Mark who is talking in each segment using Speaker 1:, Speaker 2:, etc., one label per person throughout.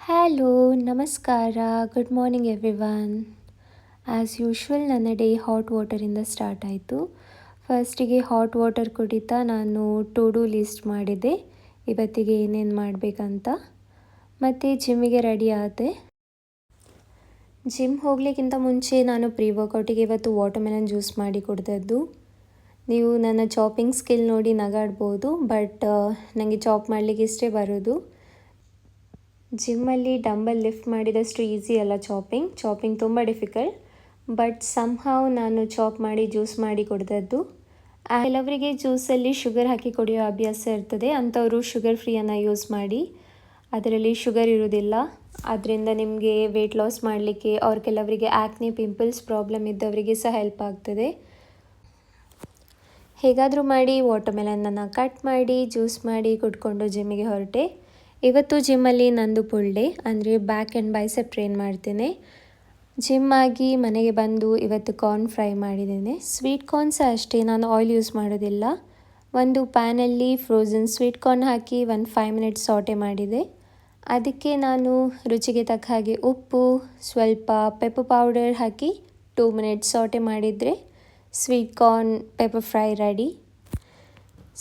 Speaker 1: Hello ನಮಸ್ಕಾರ good morning everyone. As usual ನನ್ನ day hot ವಾಟರಿಂದ start ಆಯಿತು. ಫಸ್ಟಿಗೆ ಹಾಟ್ ವಾಟರ್ ಕುಡಿತಾ ನಾನು ಟು ಡೂ ಲಿಸ್ಟ್ ಮಾಡಿದೆ ಇವತ್ತಿಗೆ ಏನೇನು ಮಾಡಬೇಕಂತ. ಮತ್ತು ಜಿಮ್ಮಿಗೆ ರೆಡಿ ಆದೆ. ಜಿಮ್ ಹೋಗಲಿಕ್ಕಿಂತ ಮುಂಚೆ ನಾನು ಪ್ರೀ ವರ್ಕೌಟಿಗೆ ಇವತ್ತು ವಾಟರ್ಮೆಲನ್ ಜ್ಯೂಸ್ ಮಾಡಿ ಕುಡ್ದದ್ದು. ನೀವು ನನ್ನ ಚಾಪಿಂಗ್ ಸ್ಕಿಲ್ ನೋಡಿ ನಗಾಡ್ಬೋದು, ಬಟ್ ನನಗೆ ಚಾಪ್ ಮಾಡಲಿಕ್ಕೆ ಇಷ್ಟೇ ಬರೋದು. ಜಿಮ್ಮಲ್ಲಿ ಡಂಬಲ್ ಲಿಫ್ಟ್ ಮಾಡಿದಷ್ಟು ಈಸಿ ಅಲ್ಲ ಚಾಪಿಂಗ್ ತುಂಬ ಡಿಫಿಕಲ್ಟ್. ಬಟ್ ಸಮ್ಹಾವ್ ನಾನು ಚಾಪ್ ಮಾಡಿ ಜ್ಯೂಸ್ ಮಾಡಿ ಕುಡ್ದದ್ದು. ಕೆಲವರಿಗೆ ಜ್ಯೂಸಲ್ಲಿ ಶುಗರ್ ಹಾಕಿ ಕುಡಿಯೋ ಅಭ್ಯಾಸ ಇರ್ತದೆ, ಅಂಥವರು ಶುಗರ್ ಫ್ರೀಯನ್ನು ಯೂಸ್ ಮಾಡಿ. ಅದರಲ್ಲಿ ಶುಗರ್ ಇರೋದಿಲ್ಲ, ಅದರಿಂದ ನಿಮಗೆ ವೆಯ್ಟ್ ಲಾಸ್ ಮಾಡಲಿಕ್ಕೆ ಅವ್ರ ಕೆಲವರಿಗೆ ಆ್ಯಕ್ನೆ ಪಿಂಪಲ್ಸ್ ಪ್ರಾಬ್ಲಮ್ ಇದ್ದವರಿಗೆ ಸಹ ಹೆಲ್ಪ್ ಆಗ್ತದೆ. ಹೇಗಾದರೂ ಮಾಡಿ ವಾಟರ್ಮೆಲನನ್ನು ಕಟ್ ಮಾಡಿ ಜ್ಯೂಸ್ ಮಾಡಿ ಕುಡ್ಕೊಂಡು ಜಿಮ್ಮಿಗೆ ಹೊರಟೆ. ಇವತ್ತು ಜಿಮ್ಮಲ್ಲಿ ನಂದು ಫುಲ್ ಡೇ, ಅಂದರೆ ಬ್ಯಾಕ್ ಆ್ಯಂಡ್ ಬೈಸೆಪ್ ಟ್ರೈನ್ ಮಾಡ್ತೇನೆ. ಜಿಮ್ ಆಗಿ ಮನೆಗೆ ಬಂದು ಇವತ್ತು ಕಾರ್ನ್ ಫ್ರೈ ಮಾಡಿದ್ದೇನೆ. ಸ್ವೀಟ್ ಕಾರ್ನ್ ಸಹ ಅಷ್ಟೇ, ನಾನು ಆಯಿಲ್ ಯೂಸ್ ಮಾಡೋದಿಲ್ಲ. ಒಂದು ಪ್ಯಾನಲ್ಲಿ ಫ್ರೋಝನ್ ಸ್ವೀಟ್ ಕಾರ್ನ್ ಹಾಕಿ 5 ಮಿನಿಟ್ಸ್ ಸಾಟೆ ಮಾಡಿದೆ. ಅದಕ್ಕೆ ನಾನು ರುಚಿಗೆ ತಕ್ಕ ಹಾಗೆ ಉಪ್ಪು, ಸ್ವಲ್ಪ ಪೆಪ್ಪರ್ ಪೌಡರ್ ಹಾಕಿ 2 ಮಿನಿಟ್ಸ್ ಸಾಟೆ ಮಾಡಿದರೆ sweet corn pepper fry ready.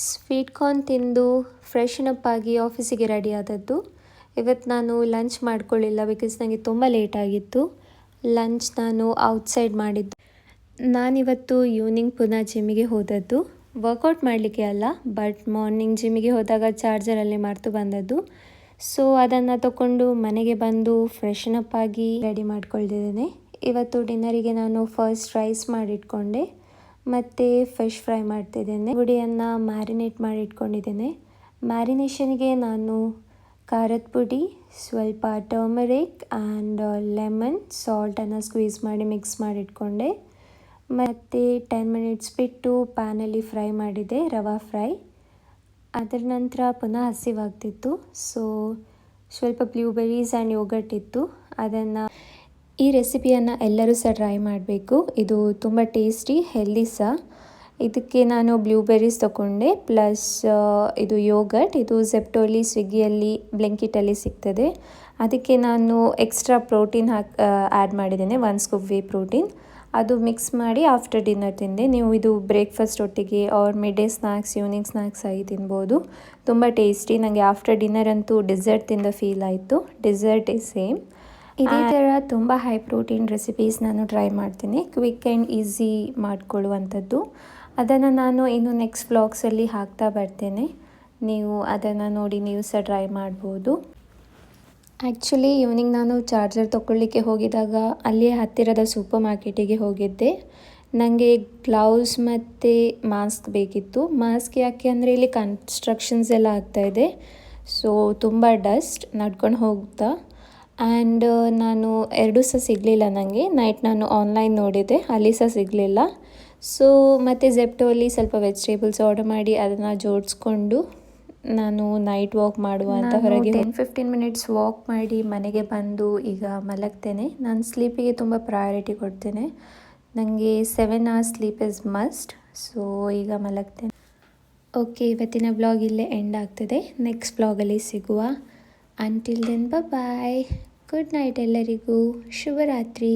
Speaker 1: Sweet corn ತಿಂದು ಫ್ರೆಶನ್ ಅಪ್ ಆಗಿ ಆಫೀಸಿಗೆ ರೆಡಿ ಆದದ್ದು. ಇವತ್ತು ನಾನು ಲಂಚ್ ಮಾಡ್ಕೊಳ್ಳಿಲ್ಲ, ಬಿಕಾಸ್ ನನಗೆ ತುಂಬ ಲೇಟ್ ಆಗಿತ್ತು. ಲಂಚ್ ನಾನು ಔಟ್ಸೈಡ್ ಮಾಡಿದ್ದು. ನಾನಿವತ್ತು ಈವ್ನಿಂಗ್ ಪುನಃ ಜಿಮ್ಮಿಗೆ ಹೋದದ್ದು, ವರ್ಕೌಟ್ ಮಾಡಲಿಕ್ಕೆ ಅಲ್ಲ, ಬಟ್ ಮಾರ್ನಿಂಗ್ ಜಿಮ್ಮಿಗೆ ಹೋದಾಗ ಚಾರ್ಜರಲ್ಲಿ ಮರೆತು ಬಂದದ್ದು. ಸೊ ಅದನ್ನು ತಗೊಂಡು ಮನೆಗೆ ಬಂದು ಫ್ರೆಶನ್ ಅಪ್ ಆಗಿ ರೆಡಿ ಮಾಡ್ಕೊಳ್ತಿದ್ದೇನೆ. ಇವತ್ತು ಡಿನ್ನರಿಗೆ ನಾನು ಫಸ್ಟ್ ರೈಸ್ ಮಾಡಿಟ್ಕೊಂಡೆ ಮತ್ತು ಫಿಶ್ ಫ್ರೈ ಮಾಡ್ತಿದ್ದೇನೆ. ಗುಡಿಯನ್ನು ಮ್ಯಾರಿನೇಟ್ ಮಾಡಿ ಇಟ್ಕೊಂಡಿದ್ದೇನೆ. ಮ್ಯಾರಿನೇಷನ್ಗೆ ನಾನು ಖಾರದ ಪುಡಿ, ಸ್ವಲ್ಪ ಟರ್ಮರಿಕ್ ಆ್ಯಂಡ್ ಲೆಮನ್, ಸಾಲ್ಟನ್ನು ಸ್ಕ್ವೀಸ್ ಮಾಡಿ ಮಿಕ್ಸ್ ಮಾಡಿಟ್ಕೊಂಡೆ. ಮತ್ತು 10 ಮಿನಿಟ್ಸ್ ಬಿಟ್ಟು ಪ್ಯಾನಲ್ಲಿ ಫ್ರೈ ಮಾಡಿದೆ, ರವಾ ಫ್ರೈ. ಅದರ ನಂತರ ಪುನಃ ಹಸಿವಾಗ್ತಿತ್ತು, ಸೊ ಸ್ವಲ್ಪ ಬ್ಲೂಬೆರೀಸ್ ಆ್ಯಂಡ್ ಯೋಗರ್ಟ್ ಇತ್ತು. ಈ ರೆಸಿಪಿಯನ್ನು ಎಲ್ಲರೂ ಸಹ ಟ್ರೈ ಮಾಡಬೇಕು. ಇದು ತುಂಬ ಟೇಸ್ಟಿ, ಹೆಲ್ದಿ ಸಹ. ಇದಕ್ಕೆ ನಾನು ಬ್ಲೂಬೆರೀಸ್ ತೊಗೊಂಡೆ, ಪ್ಲಸ್ ಇದು ಯೋಗರ್ಟ್. ಇದು ಝೆಪ್ಟೋಲಿ, ಸ್ವಿಗ್ಗಿಯಲ್ಲಿ, ಬ್ಲಿಂಕಿಟಲ್ಲಿ ಸಿಗ್ತದೆ. ಅದಕ್ಕೆ ನಾನು ಎಕ್ಸ್ಟ್ರಾ ಪ್ರೋಟೀನ್ ಆ್ಯಡ್ ಮಾಡಿದ್ದೇನೆ, 1 ಸ್ಕೂಪ್ ವೇ ಪ್ರೋಟೀನ್. ಅದು ಮಿಕ್ಸ್ ಮಾಡಿ ಆಫ್ಟರ್ ಡಿನ್ನರ್ ತಿಂದೆ. ನೀವು ಇದು ಬ್ರೇಕ್ಫಾಸ್ಟ್ ಒಟ್ಟಿಗೆ or mid day snacks, evening snacks ಆಗಿ ತಿನ್ಬೋದು. ತುಂಬ ಟೇಸ್ಟಿ. ನನಗೆ ಆಫ್ಟರ್ ಡಿನ್ನರ್ ಅಂತೂ ಡೆಸರ್ಟ್ ತಿಂದ ಫೀಲ್ ಆಯಿತು. Dessert is same. ಇದೇ ಥರ ತುಂಬ ಹೈ ಪ್ರೋಟೀನ್ ರೆಸಿಪೀಸ್ ನಾನು ಟ್ರೈ ಮಾಡ್ತೀನಿ, ಕ್ವಿಕ್ ಆ್ಯಂಡ್ ಈಸಿ ಮಾಡಿಕೊಳ್ಳುವಂಥದ್ದು. ಅದನ್ನು ನಾನು ಇನ್ನು ನೆಕ್ಸ್ಟ್ ವ್ಲಾಗ್ಸಲ್ಲಿ ಹಾಕ್ತಾ ಬರ್ತೇನೆ. ನೀವು ಅದನ್ನು ನೋಡಿ ನೀವು ಸಹ ಟ್ರೈ ಮಾಡ್ಬೋದು. ಆ್ಯಕ್ಚುಲಿ ಈವ್ನಿಂಗ್ ನಾನು ಚಾರ್ಜರ್ ತೊಗೊಳ್ಳಿಕ್ಕೆ ಹೋಗಿದಾಗ ಅಲ್ಲಿಯೇ ಹತ್ತಿರದ ಸೂಪರ್ ಮಾರ್ಕೆಟಿಗೆ ಹೋಗಿದ್ದೆ. ನನಗೆ ಗ್ಲೌಸ್ ಮತ್ತು ಮಾಸ್ಕ್ ಬೇಕಿತ್ತು. ಮಾಸ್ಕ್ ಯಾಕೆ ಅಂದರೆ ಇಲ್ಲಿ ಕನ್ಸ್ಟ್ರಕ್ಷನ್ಸ್ ಎಲ್ಲ ಆಗ್ತಾಯಿದೆ, ಸೊ ತುಂಬ ಡಸ್ಟ್ ನಡ್ಕೊಂಡು ಹೋಗ್ತಾ. ಆ್ಯಂಡ್ ನಾನು 2 ಸಹ ಸಿಗಲಿಲ್ಲ ನನಗೆ. ನೈಟ್ ನಾನು ಆನ್ಲೈನ್ ನೋಡಿದೆ, ಅಲ್ಲಿ ಸಹ ಸಿಗಲಿಲ್ಲ. ಸೊ ಮತ್ತು ಝೆಪ್ಟೋಲ್ಲಿ ಸ್ವಲ್ಪ ವೆಜಿಟೇಬಲ್ಸ್ ಆರ್ಡರ್ ಮಾಡಿ ಅದನ್ನು ಜೋಡಿಸ್ಕೊಂಡು ನಾನು ನೈಟ್ ವಾಕ್ ಮಾಡುವ ಅಂತ ಹೊರಗೆ 10-15 ಮಿನಿಟ್ಸ್ ವಾಕ್ ಮಾಡಿ ಮನೆಗೆ ಬಂದು ಈಗ ಮಲಗ್ತೇನೆ. ನಾನು ಸ್ಲೀಪಿಗೆ ತುಂಬ ಪ್ರಯಾರಿಟಿ ಕೊಡ್ತೇನೆ. ನನಗೆ 7 hours sleep is must. So ಈಗ ಮಲಗ್ತೇನೆ. ಓಕೆ, ಇವತ್ತಿನ ವ್ಲಾಗ್ ಇಲ್ಲೇ ಎಂಡ್ ಆಗ್ತದೆ. ನೆಕ್ಸ್ಟ್ ವ್ಲಾಗಲ್ಲಿ ಸಿಗುವ. Until then bye. Good night ಎಲ್ಲರಿಗೂ. ಶುಭರಾತ್ರಿ.